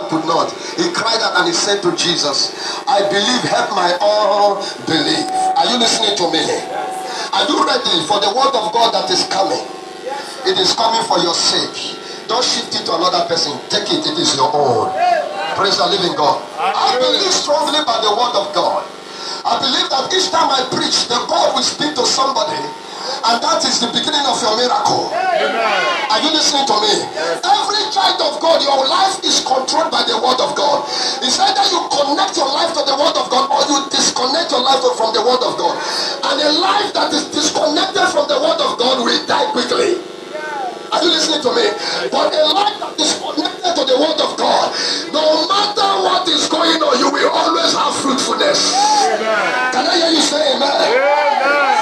could not. He cried out and he said to Jesus, I believe, help my unbelief. Are you listening to me? Are you ready for the word of God that is coming? It is coming for your sake. Don't shift it to another person. Take it, it is your own. Praise the living God. I believe strongly by the word of God. I believe that each time I preach, the God will speak to somebody, and that is the beginning of your miracle. Are you listening to me? Every child of God, your life is controlled by the word of God. It's either you connect your life to the word of God or you disconnect your life from the word of God. And a life that is disconnected from the word of God will die quickly. Are you listening to me? But a life that is connected to the word of God, no matter what is going on, you will always have fruitfulness. Can I hear you say amen?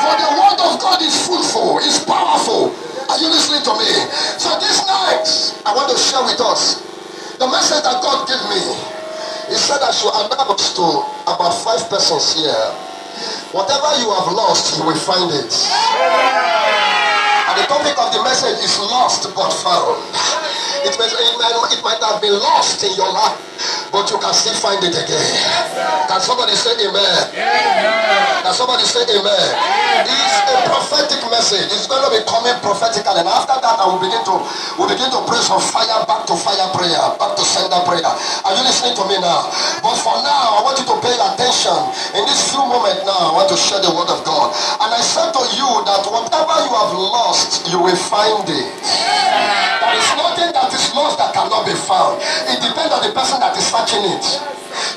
For the word of God is fruitful, is powerful. Are you listening to me? So this night, I want to share with us the message that God gave me. He said I should announce to about 5 persons here. Whatever you have lost, you will find it. And the topic of the message is lost but found. It might have been lost in your life, but you can still find it again. Can somebody say amen? Can somebody say amen? It's a prophetic message. It's going to be coming prophetically. And after that, I will begin to pray from fire back to fire prayer, back to sender prayer. Are you listening to me now? But for now, I want you to pay attention. In this few moments now, I want to share the word of God. And I said to you that whatever you have lost, you will find it. There is nothing that is lost that cannot be found. It depends on the person that is searching it.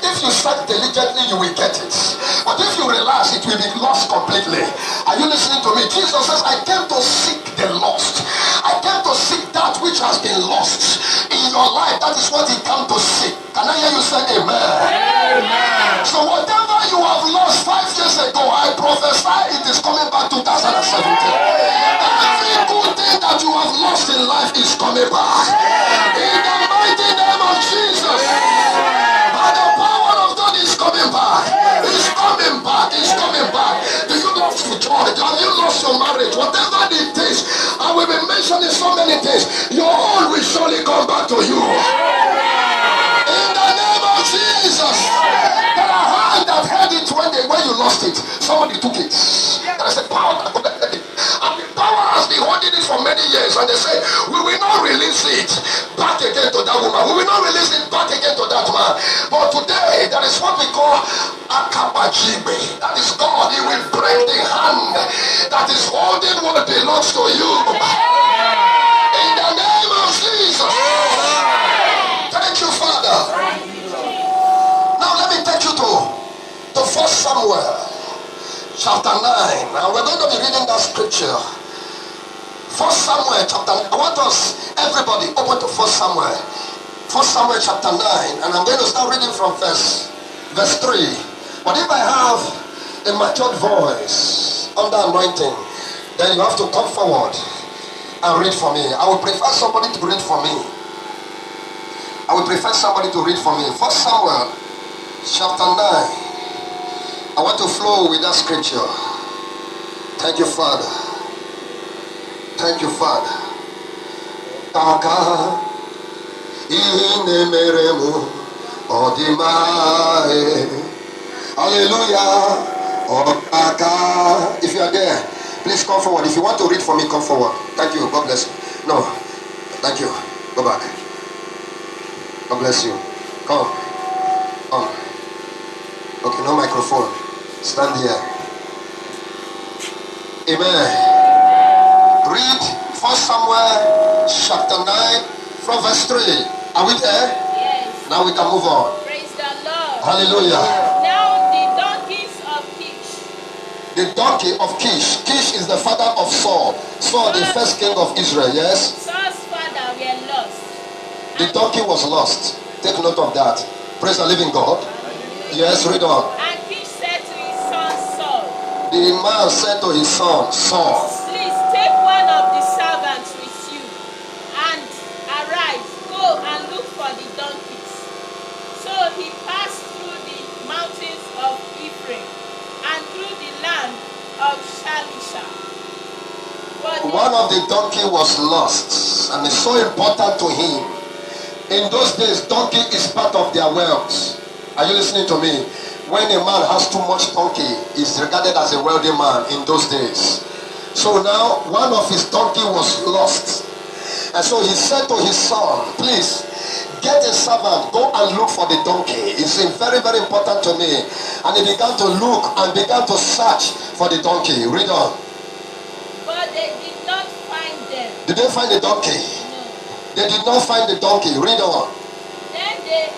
If you search diligently, you will get it. But if you relax, it will be lost completely. Are you listening to me? Jesus says, I came to seek the lost. I came to seek that which has been lost in your life. That is what he came to seek. Can I hear you say amen? Amen. So whatever you have lost 5 years ago, I prophesy it is coming back 2017. Every good thing that you have lost in life is coming back. In the mighty name of Jesus. By the power of God is coming back. It's coming back. It's coming back. Do you lost your joy? Have you lost your marriage? Whatever it is, I will be mentioning so many things. Your own will surely come back to you. In the name of Jesus. There are hands that held it when you lost it. Somebody took it. There is a power that connected it. And the power has been holding it for many years. And they say, we will not release it back again to that woman. We will not release it back again to that man. But today, there is what we call Akabajibe. That is God. He will break the hand that is holding what belongs to you. In the name of Jesus. Thank you, Father. Now let me take you to 1 Samuel chapter 9. And we're going to be reading that scripture. 1 Samuel chapter 9. I want us, everybody, open to 1 Samuel. 1 Samuel chapter 9. And I'm going to start reading from verse 3. But if I have a matured voice under anointing, then you have to come forward and read for me. I would prefer somebody to read for me. I would prefer somebody to read for me. 1 Samuel chapter 9. I want to flow with that scripture. Thank you, Father. Thank you, Father. Taka inemeremu odimae. Hallelujah. Taka. If you are there, please come forward. If you want to read for me, come forward. Thank you. God bless you. No. Thank you. Go back. God bless you. Come. Come. Okay, no microphone. Stand here. Amen. Read 1 Samuel chapter 9 from verse 3. Are we there? Yes. Now we can move on. Praise the Lord. Hallelujah. Now the donkeys of Kish. The donkey of Kish. Kish is the father of Saul. Saul, the first king of Israel. Yes? Saul's father were lost. The donkey was lost. Take note of that. Praise the living God. Yes, read on. And Kish said to his son Saul, The man said to his son, Saul, please take one of the servants with you, and arise, go and look for the donkeys. So he passed through the mountains of Ephraim and through the land of Shalisha. But one of the donkey was lost, and it's so important to him In those days, donkey is part of their wealth. Are you listening to me? When a man has too much donkey, he's regarded as a wealthy man in those days. So now, one of his donkey was lost. And so he said to his son, please, get a servant, go and look for the donkey. It's very, very important to me. And he began to look and began to search for the donkey. Read on. But they did not find them. Did they find the donkey? No. They did not find the donkey. Read on. Then they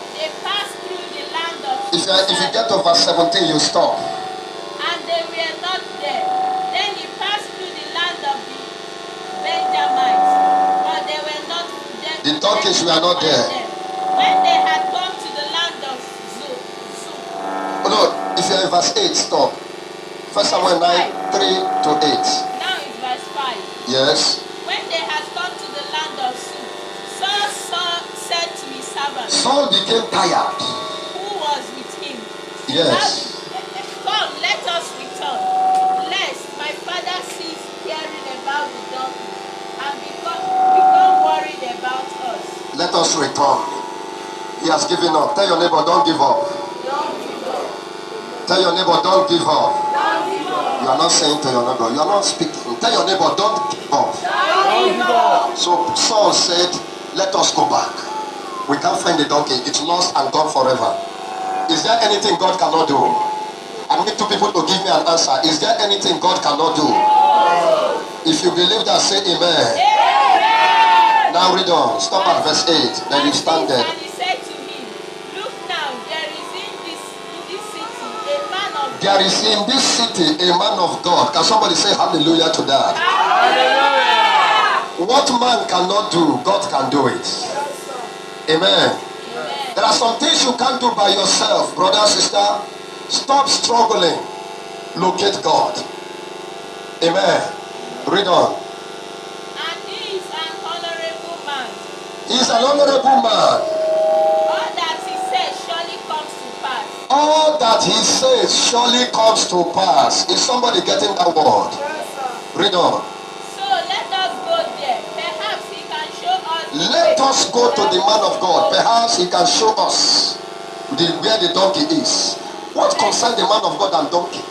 passed through the land of If you get to verse 17, you stop. and they were not there. Then he passed through the land of the Benjamites, but they were not there. The donkeys were not there. When they had come to the land of Zuph, Oh, no, if you're in verse 8, stop. 1 Samuel 9, 3 to 8. now it's verse 5. Yes. When they had come to the land of Zuph, Saul said to his servant, Saul became tired. who was with him, Yes. come, let us return, lest my father cease hearing about the donkey and become worried about us. Let us return. He has given up. Tell your neighbor, don't give up. Don't give up. Tell your neighbor, don't give up. Don't give up. You are not saying to your neighbor, you are not speaking. Tell your neighbor, don't give up. Don't give up. So Saul said, let us go back. We can't find the donkey. It's lost and gone forever. Is there anything God cannot do? I need two people to give me an answer. Is there anything God cannot do? If you believe that, say amen. Amen. Now read on. Stop at verse 8. Then you stand there. And he said to him, look now, there is in this city a man of There is in this city a man of God. Can somebody say hallelujah to that? Hallelujah. What man cannot do, God can do it. Amen. Amen. There are some things you can't do by yourself, brother, sister. Stop struggling. Locate God. Amen. Read on. And he is an honorable man. He is an honorable man. All that he says surely comes to pass. All that he says surely comes to pass. Is somebody getting that word? Read on. So let us go there. Perhaps he can show us. Let us go to the man of God. Perhaps he can show us where the donkey is. What concerns the man of God and donkey?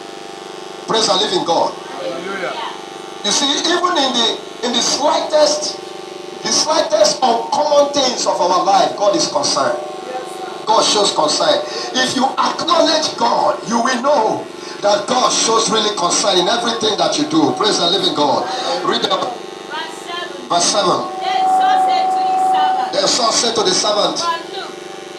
Praise the living God. Hallelujah. You see, even in the slightest uncommon things of our life, God is concerned. God shows concern. If you acknowledge God, you will know that God shows really concern in everything that you do. Praise the living God. Read up. Verse 7. Then Saul said to the servant, But look,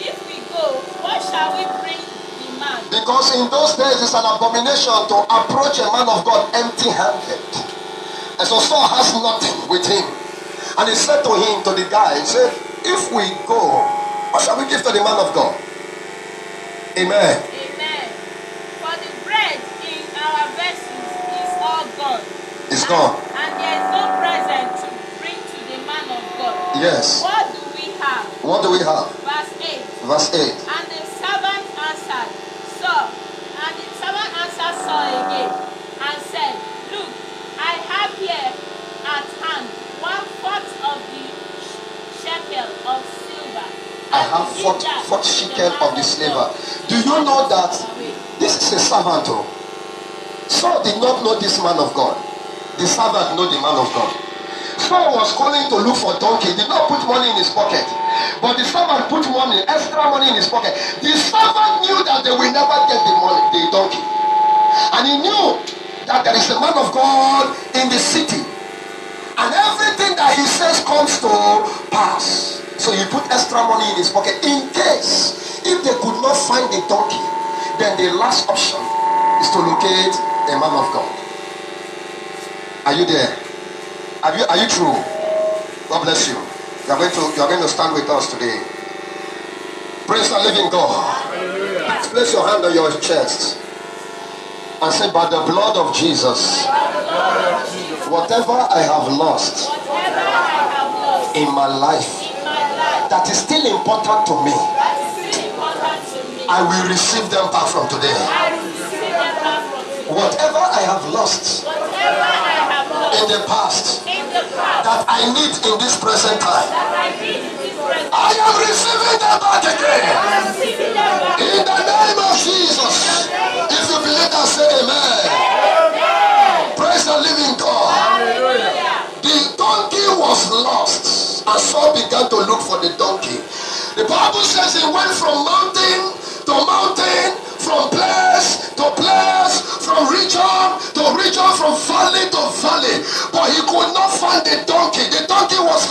if we go, what shall we bring the man? because in those days it's an abomination to approach a man of God empty-handed. And so Saul has nothing with him. And he said to him, to the guy, he said, if we go, what shall we give to the man of God? Amen. Amen. For the bread in our vessels is all gone. It's gone. And there is no present to bring to the man of God. Yes. What do we have? What do we have? Verse 8. Verse 8. And the servant answered Saul again and said, look, I have here at hand 1/4 of the shekel of silver. I have 40 shekel of the silver. Do you know that this is a servant? Saul did not know this man of God. The servant know the man of God. Saul was calling to look for donkey. He did not put money in his pocket. But the servant put money, extra money in his pocket. The servant knew that they will never get the money, the donkey. And he knew that there is a man of God in the city. And everything that he says comes to pass. So he put extra money in his pocket in case if they could not find the donkey, then the last option is to locate a man of God. Are you there? Are you true? God bless you. You are going to stand with us today. Praise the living God. Hallelujah. Place your hand on your chest and say, by the blood of Jesus, whatever I have lost in my life that is still important to me, I will receive them back from today. Whatever I have lost in the past that I need in this present time, I I am receiving them back again. In the name of Jesus. If you believe that, say amen. Praise the living God. The donkey was lost, and Saul began to look for the donkey. The Bible says he went from mountain to mountain, from place to place, from region to region, from valley to valley, but he could not find the donkey. The donkey was lost.